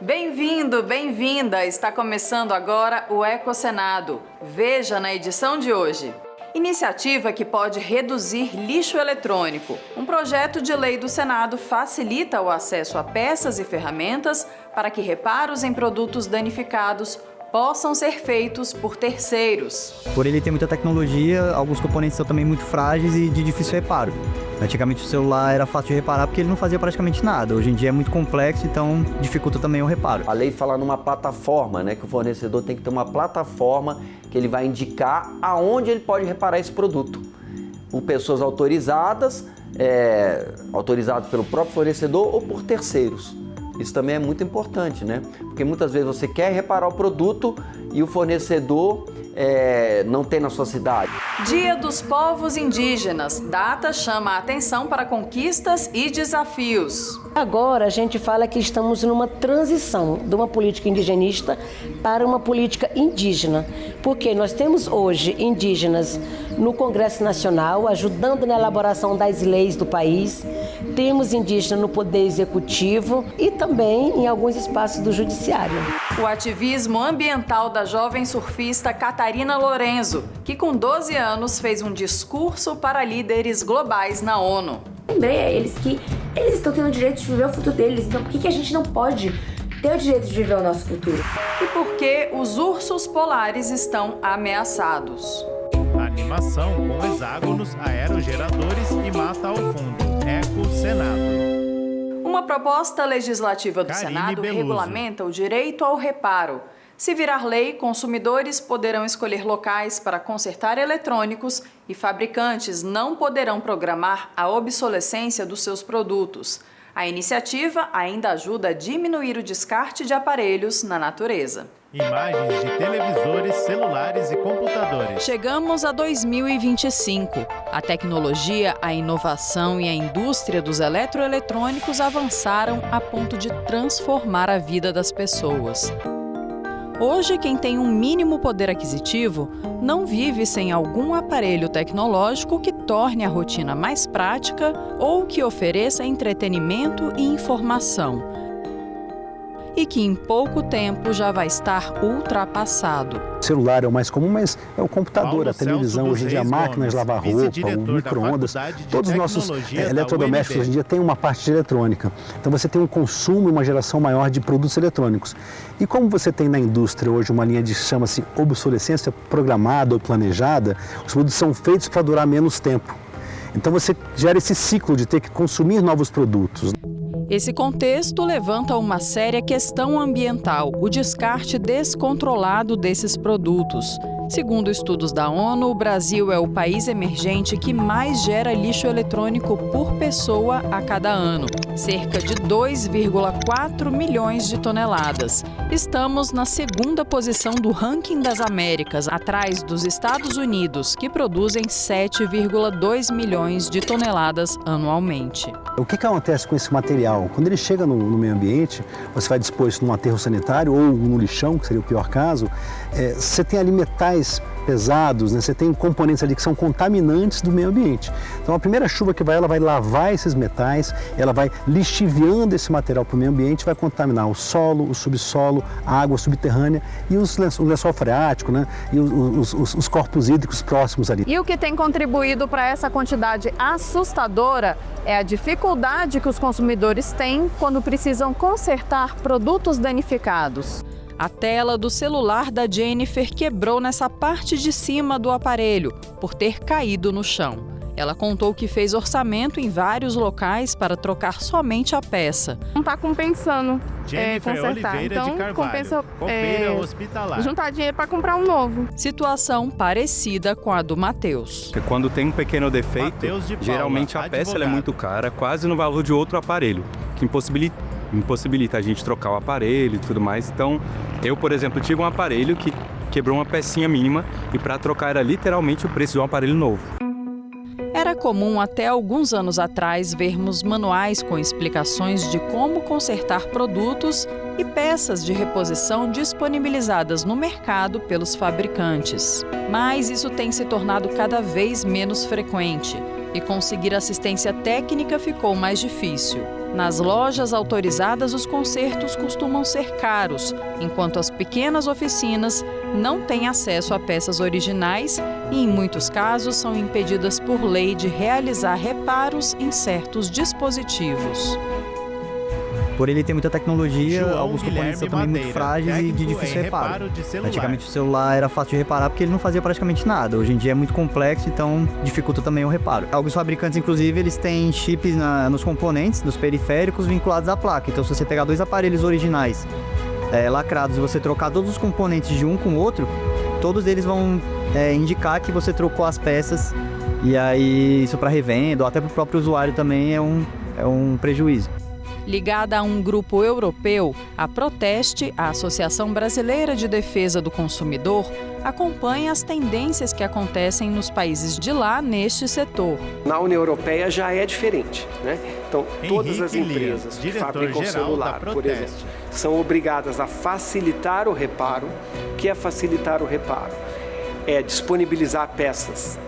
Bem-vindo, bem-vinda! Está começando agora o Ecosenado. Veja na edição de hoje. Iniciativa que pode reduzir lixo eletrônico. Um projeto de lei do Senado facilita o acesso a peças e ferramentas para que reparos em produtos danificados possam ser feitos por terceiros. Por ele ter muita tecnologia, alguns componentes são também muito frágeis e de difícil reparo. Antigamente o celular era fácil de reparar porque ele não fazia praticamente nada. Hoje em dia é muito complexo, então dificulta também o reparo. A lei fala numa plataforma, né, que o fornecedor tem que ter uma plataforma que ele vai indicar aonde ele pode reparar esse produto. Por pessoas autorizadas, autorizadas pelo próprio fornecedor ou por terceiros. Isso também é muito importante, né? Porque muitas vezes você quer reparar o produto e o fornecedor não tem na sua cidade. Dia dos Povos Indígenas. Data chama a atenção para conquistas e desafios. Agora a gente fala que estamos numa transição de uma política indigenista para uma política indígena. Porque nós temos hoje indígenas no Congresso Nacional, ajudando na elaboração das leis do país. Temos indígenas no Poder Executivo e também em alguns espaços do Judiciário. O ativismo ambiental da jovem surfista Catarina Lorenzo, que com 12 anos fez um discurso para líderes globais na ONU. Lembrei a eles que eles estão tendo o direito de viver o futuro deles, então por que a gente não pode ter o direito de viver o nosso futuro? E por que os ursos polares estão ameaçados? Animação com hexágonos, aerogeradores e mata ao fundo. Ecosenado. Uma proposta legislativa do Karine Senado Beluso. regulamenta o direito ao reparo. Se virar lei, consumidores poderão escolher locais para consertar eletrônicos e fabricantes não poderão programar a obsolescência dos seus produtos. A iniciativa ainda ajuda a diminuir o descarte de aparelhos na natureza. Imagens de televisores, celulares e computadores. Chegamos a 2025. A tecnologia, a inovação e a indústria dos eletroeletrônicos avançaram a ponto de transformar a vida das pessoas. Hoje, quem tem um mínimo poder aquisitivo não vive sem algum aparelho tecnológico que torne a rotina mais prática ou que ofereça entretenimento e informação. E que em pouco tempo já vai estar ultrapassado. O celular é o mais comum, mas é o computador, Paulo a televisão, Celso hoje em dia a dos máquina Reis de lavar Gomes, roupa, o vice-diretor micro-ondas, da Faculdade de todos os nossos Tecnologia da eletrodomésticos UNB. hoje em dia têm uma parte de eletrônica. Então você tem um consumo e uma geração maior de produtos eletrônicos. E como você tem na indústria hoje uma linha de chama-se obsolescência programada ou planejada, os produtos são feitos para durar menos tempo. Então você gera esse ciclo de ter que consumir novos produtos. Esse contexto levanta uma séria questão ambiental, o descarte descontrolado desses produtos. Segundo estudos da ONU, o Brasil é o país emergente que mais gera lixo eletrônico por pessoa a cada ano, cerca de 2,4 milhões de toneladas. Estamos na segunda posição do ranking das Américas, atrás dos Estados Unidos, que produzem 7,2 milhões de toneladas anualmente. O que acontece com esse material? Quando ele chega no meio ambiente, você vai dispor isso num aterro sanitário ou no lixão, que seria o pior caso, você tem ali metais pesados, né? Você tem componentes ali que são contaminantes do meio ambiente. Então a primeira chuva que vai, ela vai lavar esses metais, ela vai lixiviando esse material para o meio ambiente, vai contaminar o solo, o subsolo, a água subterrânea e o lençol freático, né? E os corpos hídricos próximos ali. E o que tem contribuído para essa quantidade assustadora é a dificuldade que os consumidores têm quando precisam consertar produtos danificados. A tela do celular da Jennifer quebrou nessa parte de cima do aparelho, por ter caído no chão. Ela contou que fez orçamento em vários locais para trocar somente a peça. Não está compensando Jennifer consertar, Oliveira então de Carvalho, compensa copeira hospitalar. juntar dinheiro para comprar um novo. Situação parecida com a do Matheus. Quando tem um pequeno defeito, Matheus de Paula, geralmente a peça ela é advogado. muito cara, quase no valor de outro aparelho, que impossibilita a gente trocar o aparelho e tudo mais. Então, eu, por exemplo, tive um aparelho que quebrou uma pecinha mínima e para trocar era literalmente o preço de um aparelho novo. Era comum até alguns anos atrás vermos manuais com explicações de como consertar produtos e peças de reposição disponibilizadas no mercado pelos fabricantes. Mas isso tem se tornado cada vez menos frequente e conseguir assistência técnica ficou mais difícil. Nas lojas autorizadas, os consertos costumam ser caros, enquanto as pequenas oficinas não têm acesso a peças originais e, em muitos casos, são impedidas por lei de realizar reparos em certos dispositivos. Por ele ter muita tecnologia, João alguns componentes são Guilherme também muito Madeira, frágeis e de técnico difícil em reparo. reparo de celular. Antigamente o celular era fácil de reparar porque ele não fazia praticamente nada. Hoje em dia é muito complexo, então dificulta também o reparo. Alguns fabricantes, inclusive, eles têm chips nos componentes, nos periféricos vinculados à placa. Então, se você pegar dois aparelhos originais lacrados e você trocar todos os componentes de um com o outro, todos eles vão indicar que você trocou as peças. E aí, isso para revenda ou até para o próprio usuário também é um prejuízo. Ligada a um grupo europeu, a Proteste, a Associação Brasileira de Defesa do Consumidor, acompanha as tendências que acontecem nos países de lá neste setor. Na União Europeia já é diferente, né? Então, todas as empresas que fabricam celular, por exemplo, são obrigadas a facilitar o reparo. O que é facilitar o reparo? É disponibilizar peças,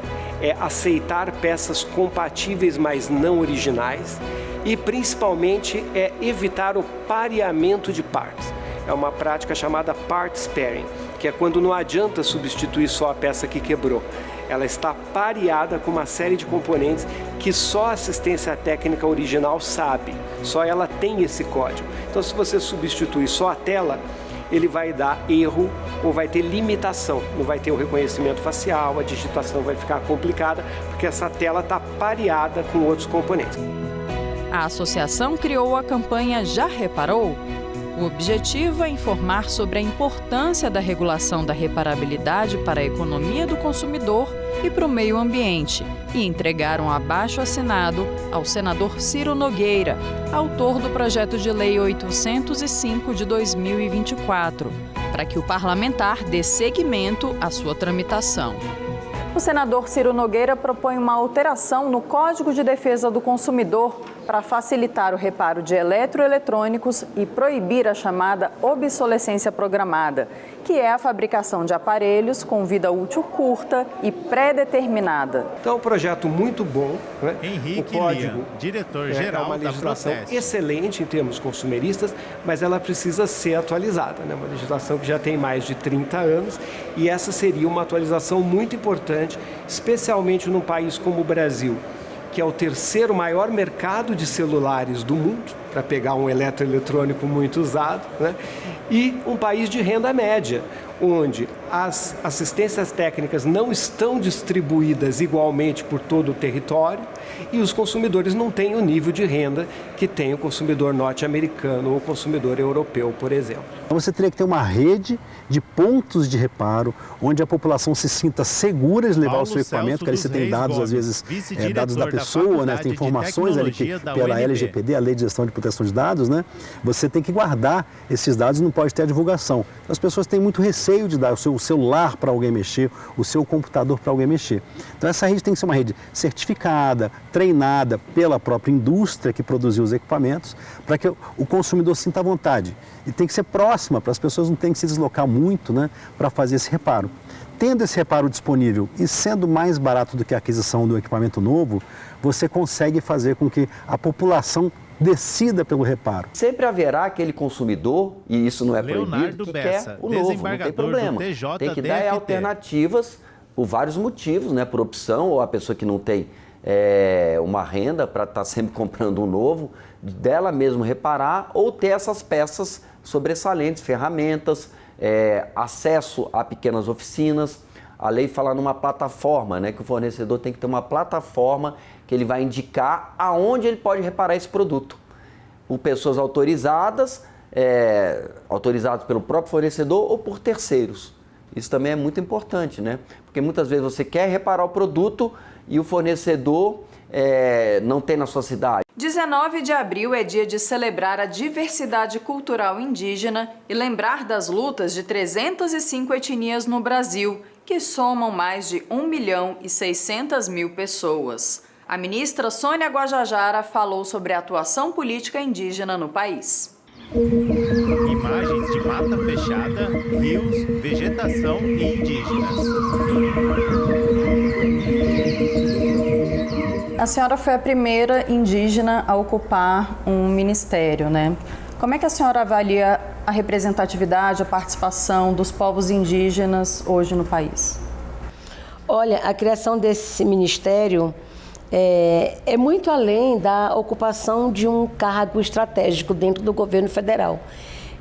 é aceitar peças compatíveis, mas não originais, e principalmente é evitar o pareamento de partes. É uma prática chamada part sparing, que é quando não adianta substituir só a peça que quebrou. Ela está pareada com uma série de componentes que só a assistência técnica original sabe, só ela tem esse código. Então, se você substituir só a tela, ele vai dar erro ou vai ter limitação, não vai ter o reconhecimento facial, a digitação vai ficar complicada, porque essa tela está pareada com outros componentes. A associação criou a campanha Já Reparou? O objetivo é informar sobre a importância da regulação da reparabilidade para a economia do consumidor e para o meio ambiente e entregar um abaixo-assinado ao senador Ciro Nogueira, autor do projeto de lei 805 de 2024, para que o parlamentar dê seguimento à sua tramitação. O senador Ciro Nogueira propõe uma alteração no Código de Defesa do Consumidor para facilitar o reparo de eletroeletrônicos e proibir a chamada obsolescência programada, que é a fabricação de aparelhos com vida útil curta e pré-determinada. Então, é um projeto muito bom, né? Henrique o código Lian, diretor-geral é uma legislação da Proteste. excelente em termos consumeristas, mas ela precisa ser atualizada, né? Uma legislação que já tem mais de 30 anos e essa seria uma atualização muito importante, especialmente num país como o Brasil, que é o terceiro maior mercado de celulares do mundo, para pegar um eletroeletrônico muito usado, né? E um país de renda média, onde as assistências técnicas não estão distribuídas igualmente por todo o território e os consumidores não têm o nível de renda que tem o consumidor norte-americano ou o consumidor europeu, por exemplo. Então você teria que ter uma rede de pontos de reparo, onde a população se sinta segura de levar o seu equipamento, porque ali você tem dados, às vezes, dados da pessoa, né? Tem informações ali que, pela LGPD, a Lei de Gestão de Proteção de Dados, né? Você tem que guardar esses dados e não pode ter a divulgação. As pessoas têm muito receio de dar o seu celular para alguém mexer, o seu computador para alguém mexer. Então essa rede tem que ser uma rede certificada, treinada pela própria indústria que produziu os equipamentos, para que o consumidor sinta vontade. E tem que ser próxima, para as pessoas não terem que se deslocar muito, né, para fazer esse reparo. Tendo esse reparo disponível e sendo mais barato do que a aquisição do equipamento novo, você consegue fazer com que a população decida pelo reparo. Sempre haverá aquele consumidor, e isso não é proibido, que Bessa, quer o novo, não tem problema. Tem que dar alternativas por vários motivos, né? Por opção, ou a pessoa que não tem uma renda para estar sempre comprando um novo, dela mesmo reparar ou ter essas peças sobressalentes, ferramentas, acesso a pequenas oficinas. A lei fala numa plataforma, né, que o fornecedor tem que ter uma plataforma que ele vai indicar aonde ele pode reparar esse produto. Por pessoas autorizadas, autorizadas pelo próprio fornecedor ou por terceiros. Isso também é muito importante, né? Porque muitas vezes você quer reparar o produto e o fornecedor não tem na sua cidade. 19 de abril é dia de celebrar a diversidade cultural indígena e lembrar das lutas de 305 etnias no Brasil, que somam mais de 1.600.000 pessoas. A ministra Sônia Guajajara falou sobre a atuação política indígena no país. Imagens de mata fechada, rios, vegetação e indígenas. A senhora foi a primeira indígena a ocupar um ministério, né? Como é que a senhora avalia a representatividade, a participação dos povos indígenas hoje no país? Olha, a criação desse ministério é muito além da ocupação de um cargo estratégico dentro do governo federal.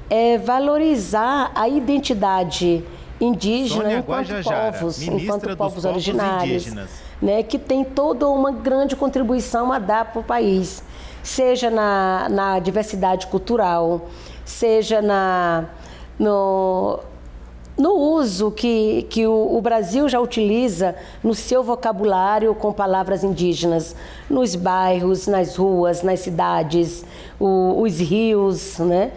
É valorizar a identidade indígena enquanto povos originários, né, que tem toda uma grande contribuição a dar para o país, seja na diversidade cultural, seja no uso que o Brasil já utiliza no seu vocabulário com palavras indígenas, nos bairros, nas ruas, nas cidades, os rios, né?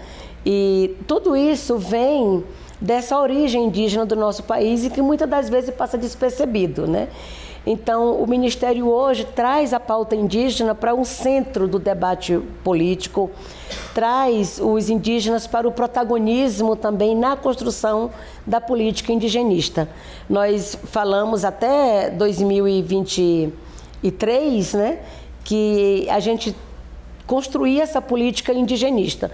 E tudo isso vem dessa origem indígena do nosso país e que muitas das vezes passa despercebido, né? Então, o Ministério hoje traz a pauta indígena para um centro do debate político, traz os indígenas para o protagonismo também na construção da política indigenista. Nós falamos até 2023, né, que a gente construía essa política indigenista.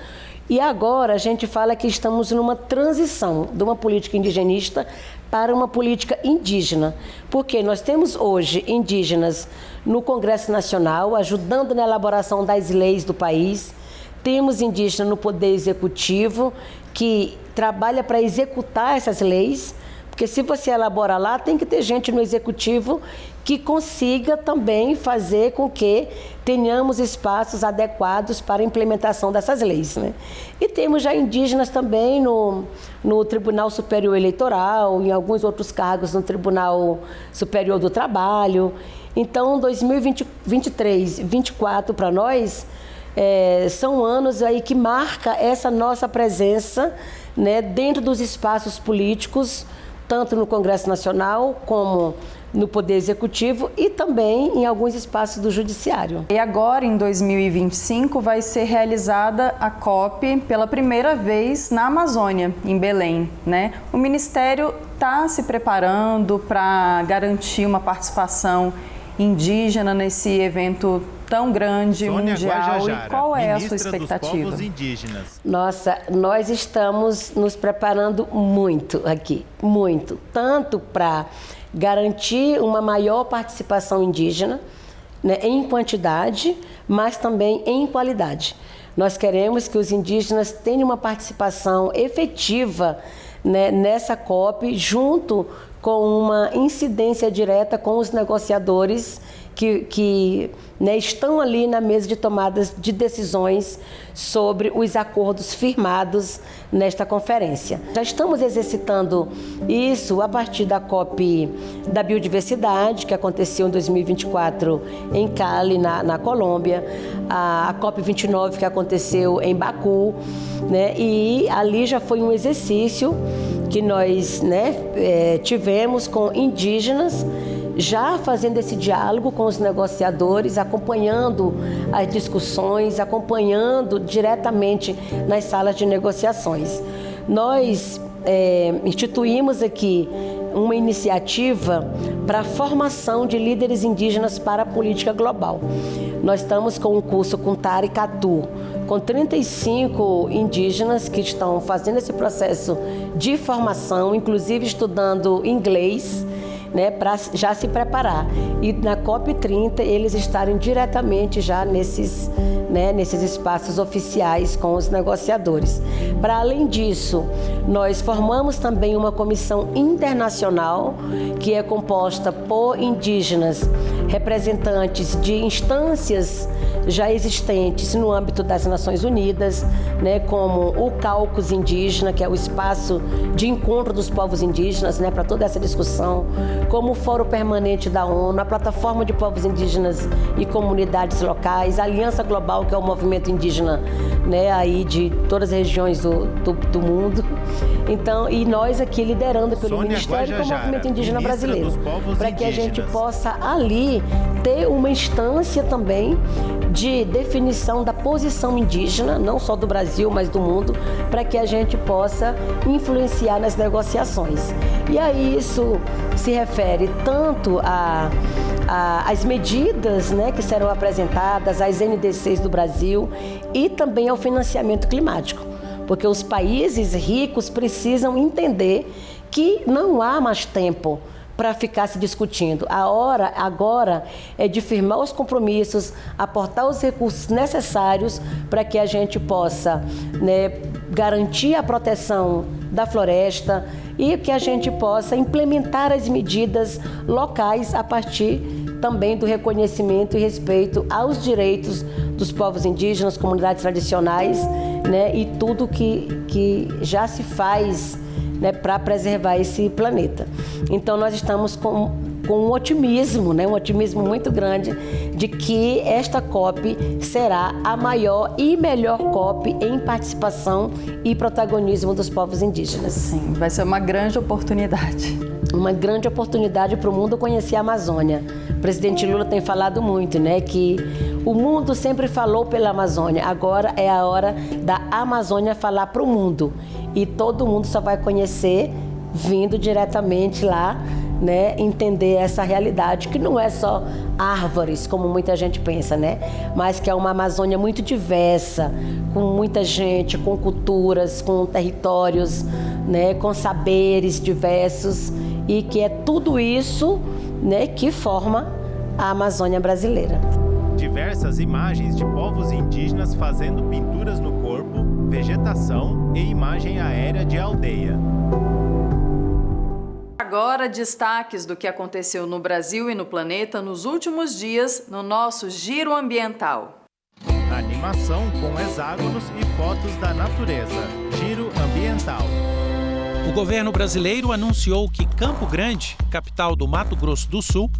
E agora a gente fala que estamos numa transição de uma política indigenista para uma política indígena, porque nós temos hoje indígenas no Congresso Nacional, ajudando na elaboração das leis do país, temos indígenas no Poder Executivo, que trabalha para executar essas leis, porque se você elabora lá, tem que ter gente no Executivo que consiga também fazer com que tenhamos espaços adequados para a implementação dessas leis, né? E temos já indígenas também no Tribunal Superior Eleitoral, em alguns outros cargos no Tribunal Superior do Trabalho. Então, 2023 e 2024 para nós são anos aí que marca essa nossa presença, né, dentro dos espaços políticos, tanto no Congresso Nacional como no Poder Executivo e também em alguns espaços do Judiciário. E agora, em 2025, vai ser realizada a COP pela primeira vez na Amazônia, em Belém, né? O Ministério está se preparando para garantir uma participação indígena nesse evento tão grande, mundial, Guajajara, e qual é a sua ministra expectativa? dos povos indígenas. Nossa, nós estamos nos preparando muito aqui, muito, tanto para garantir uma maior participação indígena, né, em quantidade, mas também em qualidade. Nós queremos que os indígenas tenham uma participação efetiva, né, nessa COP, junto com uma incidência direta com os negociadores que né, estão ali na mesa de tomadas de decisões sobre os acordos firmados nesta conferência. Já estamos exercitando isso a partir da COP da Biodiversidade, que aconteceu em 2024 em Cali, na Colômbia, a COP 29, que aconteceu em Baku, né, e ali já foi um exercício que nós, né, tivemos com indígenas, já fazendo esse diálogo com os negociadores, acompanhando as discussões, acompanhando diretamente nas salas de negociações. Nós instituímos aqui uma iniciativa para a formação de líderes indígenas para a política global. Nós estamos com um curso com Tari Catu, com 35 indígenas que estão fazendo esse processo de formação, inclusive estudando inglês, né, para já se preparar. E na COP30 eles estarem diretamente já nesses espaços oficiais com os negociadores. Para além disso, nós formamos também uma comissão internacional que é composta por indígenas, representantes de instâncias já existentes no âmbito das Nações Unidas, né, como o Caucus Indígena, que é o espaço de encontro dos povos indígenas, né, para toda essa discussão, como o Fórum Permanente da ONU, a Plataforma de Povos Indígenas e Comunidades Locais, a Aliança Global, que é o movimento indígena, né, aí de todas as regiões do mundo. Então, e nós aqui liderando pelo Ministério do Movimento Indígena Brasileiro, para que a gente possa ali ter uma instância também de definição da posição indígena, não só do Brasil, mas do mundo, para que a gente possa influenciar nas negociações. E aí isso se refere tanto as medidas, né, que serão apresentadas, às NDCs do Brasil e também ao financiamento climático. Porque os países ricos precisam entender que não há mais tempo para ficar se discutindo. A hora agora é de firmar os compromissos, aportar os recursos necessários para que a gente possa, né, garantir a proteção da floresta e que a gente possa implementar as medidas locais a partir também do reconhecimento e respeito aos direitos dos povos indígenas, comunidades tradicionais, né, e tudo que já se faz, né, para preservar esse planeta. Então nós estamos com um otimismo, né, um otimismo muito grande de que esta COP será a maior e melhor COP em participação e protagonismo dos povos indígenas. Sim, vai ser uma grande oportunidade. Uma grande oportunidade para o mundo conhecer a Amazônia. O presidente Lula tem falado muito, né, que o mundo sempre falou pela Amazônia, agora é a hora da Amazônia falar para o mundo. E todo mundo só vai conhecer vindo diretamente lá, né, entender essa realidade, que não é só árvores, como muita gente pensa, né, mas que é uma Amazônia muito diversa, com muita gente, com culturas, com territórios, né, com saberes diversos, e que é tudo isso, né, que forma a Amazônia brasileira. Diversas imagens de povos indígenas fazendo pinturas no corpo, vegetação e imagem aérea de aldeia. Agora, destaques do que aconteceu no Brasil e no planeta nos últimos dias no nosso Giro Ambiental. Animação com hexágonos e fotos da natureza. Giro Ambiental. O governo brasileiro anunciou que Campo Grande, capital do Mato Grosso do Sul,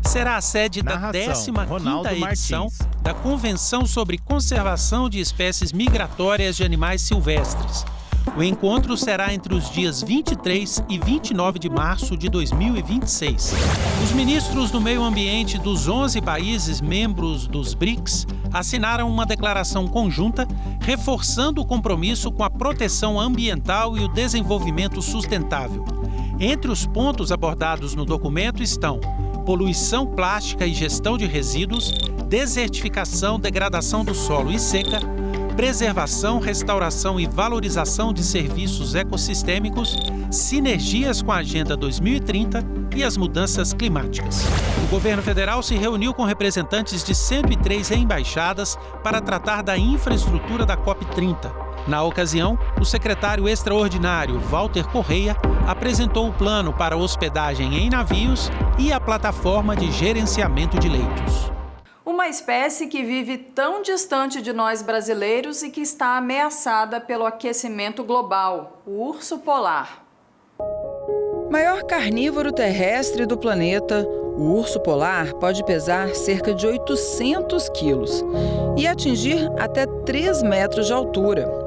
será a sede da 15ª edição da Convenção sobre Conservação de Espécies Migratórias de Animais Silvestres. O encontro será entre os dias 23 e 29 de março de 2026. Os ministros do Meio Ambiente dos 11 países membros dos BRICS assinaram uma declaração conjunta reforçando o compromisso com a proteção ambiental e o desenvolvimento sustentável. Entre os pontos abordados no documento estão poluição plástica e gestão de resíduos, desertificação, degradação do solo e seca, preservação, restauração e valorização de serviços ecossistêmicos, sinergias com a Agenda 2030 e as mudanças climáticas. O governo federal se reuniu com representantes de 103 embaixadas para tratar da infraestrutura da COP30. Na ocasião, o secretário extraordinário Walter Correia apresentou o plano para hospedagem em navios e a plataforma de gerenciamento de leitos. Uma espécie que vive tão distante de nós brasileiros e que está ameaçada pelo aquecimento global, o urso polar. Maior carnívoro terrestre do planeta, o urso polar pode pesar cerca de 800 quilos e atingir até 3 metros de altura.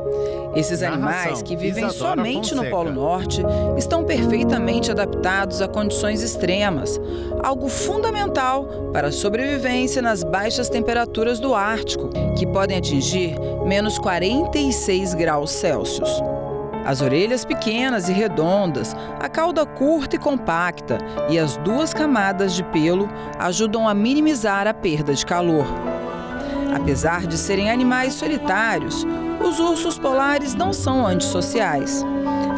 Esses animais, que vivem somente no Polo Norte, estão perfeitamente adaptados a condições extremas, algo fundamental para a sobrevivência nas baixas temperaturas do Ártico, que podem atingir menos 46 graus Celsius. As orelhas pequenas e redondas, a cauda curta e compacta e as 2 camadas de pelo ajudam a minimizar a perda de calor. Apesar de serem animais solitários, os ursos polares não são antissociais.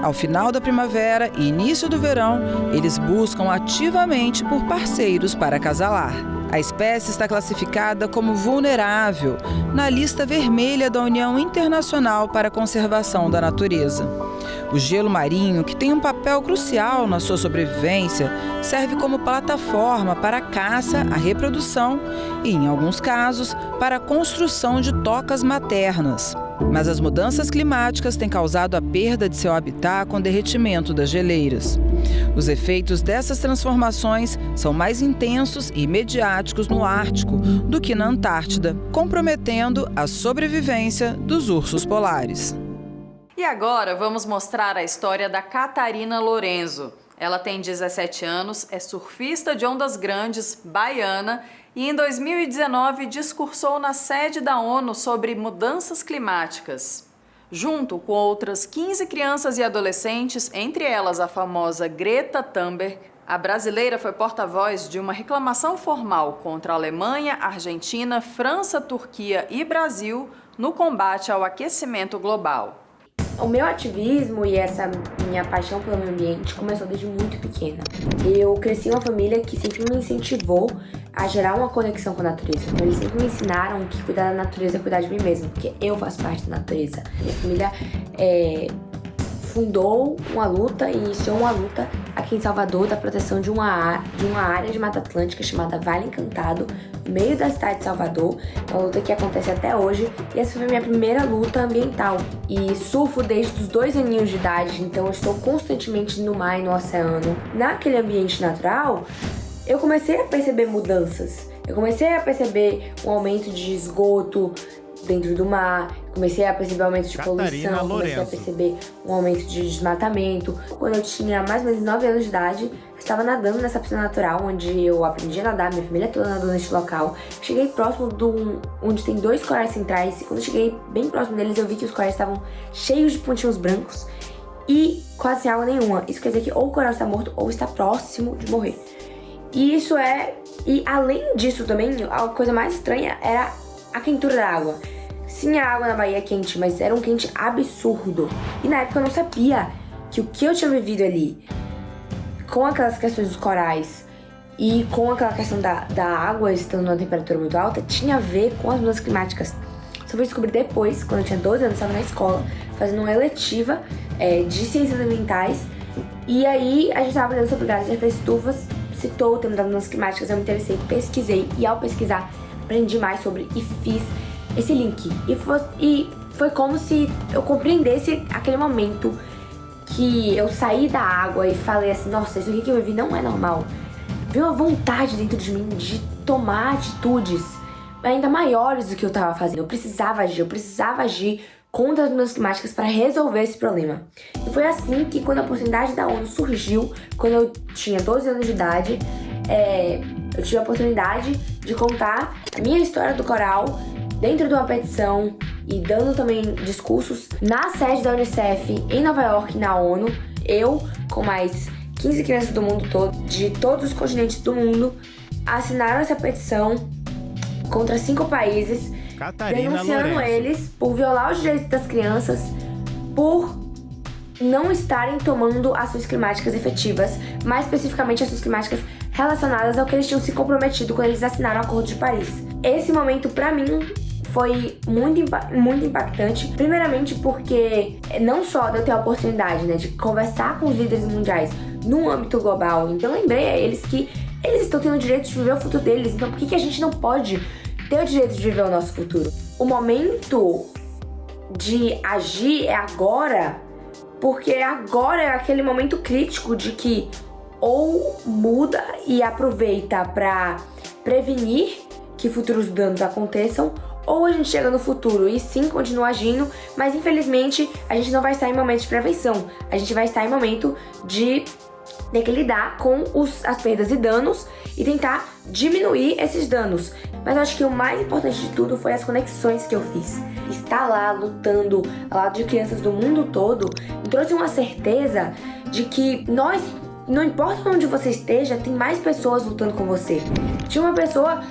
Ao final da primavera e início do verão, eles buscam ativamente por parceiros para acasalar. A espécie está classificada como vulnerável na lista vermelha da União Internacional para a Conservação da Natureza. O gelo marinho, que tem um papel crucial na sua sobrevivência, serve como plataforma para a caça, a reprodução e, em alguns casos, para a construção de tocas maternas. Mas as mudanças climáticas têm causado a perda de seu habitat com o derretimento das geleiras. Os efeitos dessas transformações são mais intensos e midiáticos no Ártico do que na Antártida, comprometendo a sobrevivência dos ursos polares. E agora vamos mostrar a história da Catarina Lorenzo. Ela tem 17 anos, é surfista de ondas grandes, baiana, e em 2019 discursou na sede da ONU sobre mudanças climáticas. Junto com outras 15 crianças e adolescentes, entre elas a famosa Greta Thunberg, A brasileira foi porta-voz de uma reclamação formal contra a Alemanha, Argentina, França, Turquia e Brasil no combate ao aquecimento global. O meu ativismo e essa minha paixão pelo meio ambiente começou desde muito pequena. Eu cresci em uma família que sempre me incentivou a gerar uma conexão com a natureza. Então, eles sempre me ensinaram que cuidar da natureza é cuidar de mim mesmo, porque eu faço parte da natureza. Minha família fundou uma luta e iniciou uma luta aqui em Salvador da proteção de uma área de Mata Atlântica chamada Vale Encantado, no meio da cidade de Salvador. É uma luta que acontece até hoje e essa foi a minha primeira luta ambiental. E surfo desde os 2 aninhos de idade, então eu estou constantemente no mar e no oceano. Naquele ambiente natural, eu comecei a perceber mudanças. Eu comecei a perceber um aumento de esgoto dentro do mar, comecei a perceber um aumento de poluição, comecei a perceber um aumento de desmatamento. Quando eu tinha mais ou menos 9 anos de idade, eu estava nadando nessa piscina natural, onde eu aprendi a nadar, minha família toda nadou neste local. Cheguei próximo onde tem 2 corais centrais, e quando eu cheguei bem próximo deles, eu vi que os corais estavam cheios de pontinhos brancos e quase sem água nenhuma. Isso quer dizer que ou o coral está morto ou está próximo de morrer. E além disso também, a coisa mais estranha era a quentura da água. Sim, a água na Bahia é quente, mas era um quente absurdo. E na época eu não sabia que o que eu tinha vivido ali, com aquelas questões dos corais e com aquela questão da água estando numa temperatura muito alta, tinha a ver com as mudanças climáticas. Só fui descobrir depois, quando eu tinha 12 anos, estava na escola, fazendo uma eletiva de ciências ambientais. E aí a gente estava aprendendo sobre gases de efeito estufa, citou o tema das mudanças climáticas, eu me interessei, pesquisei, e ao pesquisar aprendi mais sobre e fiz esse link. E foi como se eu compreendesse aquele momento que eu saí da água e falei assim, nossa, isso aqui que eu vivi não é normal. Veio uma vontade dentro de mim de tomar atitudes ainda maiores do que eu estava fazendo. Eu precisava agir contra as mudanças climáticas para resolver esse problema. E foi assim que, quando a oportunidade da ONU surgiu, quando eu tinha 12 anos de idade, eu tive a oportunidade de contar a minha história do coral dentro de uma petição e dando também discursos na sede da Unicef em Nova York, na ONU. Eu, com mais 15 crianças do mundo todo, de todos os continentes do mundo, assinaram essa petição contra 5 países, denunciando eles por violar os direitos das crianças, por não estarem tomando ações climáticas efetivas, mais especificamente ações climáticas relacionadas ao que eles tinham se comprometido quando eles assinaram o Acordo de Paris. Esse momento, pra mim, foi muito impactante, primeiramente porque não só de eu ter a oportunidade, de conversar com os líderes mundiais no âmbito global, então lembrei a eles que eles estão tendo o direito de viver o futuro deles, então por que a gente não pode ter o direito de viver o nosso futuro? O momento de agir é agora, porque agora é aquele momento crítico de que ou muda e aproveita para prevenir que futuros danos aconteçam, ou a gente chega no futuro e sim continua agindo, mas infelizmente a gente não vai estar em momento de prevenção, a gente vai estar em momento de ter que lidar com as perdas e danos e tentar diminuir esses danos. Mas eu acho que o mais importante de tudo foi as conexões que eu fiz. Estar lá lutando ao lado de crianças do mundo todo me trouxe uma certeza de que não importa onde você esteja, tem mais pessoas lutando com você. Tinha uma pessoa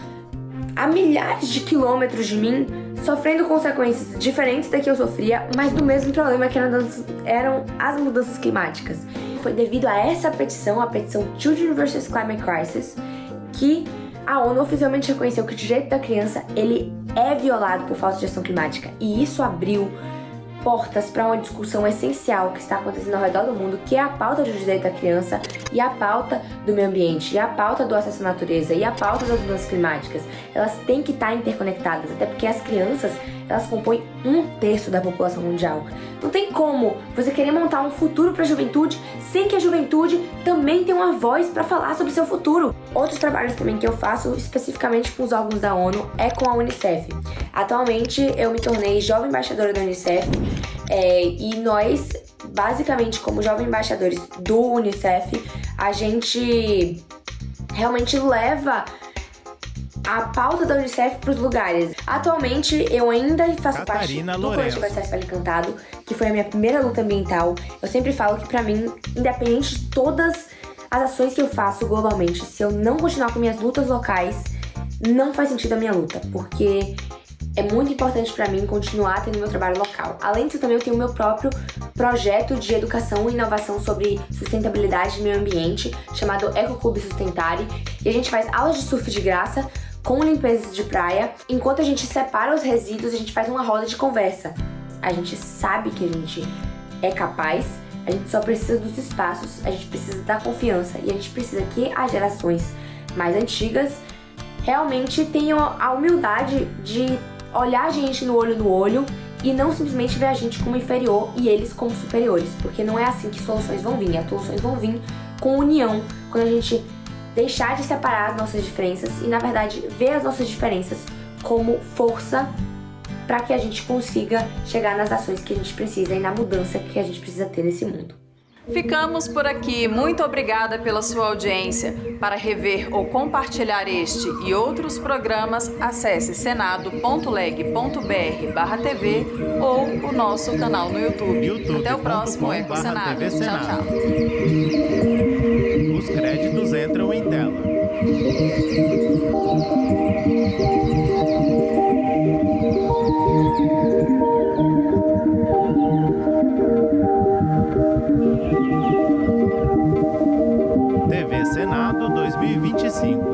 a milhares de quilômetros de mim, sofrendo consequências diferentes da que eu sofria, mas do mesmo problema que eram as mudanças climáticas. Foi devido a essa petição, a petição Children vs. Climate Crisis, que a ONU oficialmente reconheceu que o direito da criança ele é violado por falta de ação climática. E isso abriu portas para uma discussão essencial que está acontecendo ao redor do mundo, que é a pauta do direito da criança e a pauta do meio ambiente, e a pauta do acesso à natureza, e a pauta das mudanças climáticas. Elas têm que estar interconectadas, até porque as crianças, elas compõem 1/3 da população mundial. Não tem como você querer montar um futuro para a juventude sem que a juventude também tenha uma voz para falar sobre seu futuro. Outros trabalhos também que eu faço, especificamente com os órgãos da ONU, é com a Unicef. Atualmente, eu me tornei jovem embaixadora da Unicef, e nós, basicamente, como jovens embaixadores do Unicef, a gente realmente leva a pauta da Unicef para os lugares. Atualmente, eu ainda faço parte do coletivo SOS Vale Encantado, que foi a minha primeira luta ambiental. Eu sempre falo que, para mim, independente de todas as ações que eu faço globalmente, se eu não continuar com minhas lutas locais, não faz sentido a minha luta, porque é muito importante para mim continuar tendo meu trabalho local. Além disso, também eu tenho o meu próprio projeto de educação e inovação sobre sustentabilidade e meio ambiente, chamado Ecoclube Sustentare, e a gente faz aulas de surf de graça com limpezas de praia. Enquanto a gente separa os resíduos, a gente faz uma roda de conversa. A gente sabe que a gente é capaz, a gente só precisa dos espaços, a gente precisa da confiança e a gente precisa que as gerações mais antigas realmente tenham a humildade de olhar a gente no olho e não simplesmente ver a gente como inferior e eles como superiores, porque não é assim que soluções vão vir. As soluções vão vir com união, quando a gente deixar de separar as nossas diferenças e, na verdade, ver as nossas diferenças como força para que a gente consiga chegar nas ações que a gente precisa e na mudança que a gente precisa ter nesse mundo. Ficamos por aqui. Muito obrigada pela sua audiência. Para rever ou compartilhar este e outros programas, acesse senado.leg.br/TV ou o nosso canal no YouTube. Até o próximo Eco Senado. Tchau, tchau. Os créditos entram em tela. TV Senado 2025.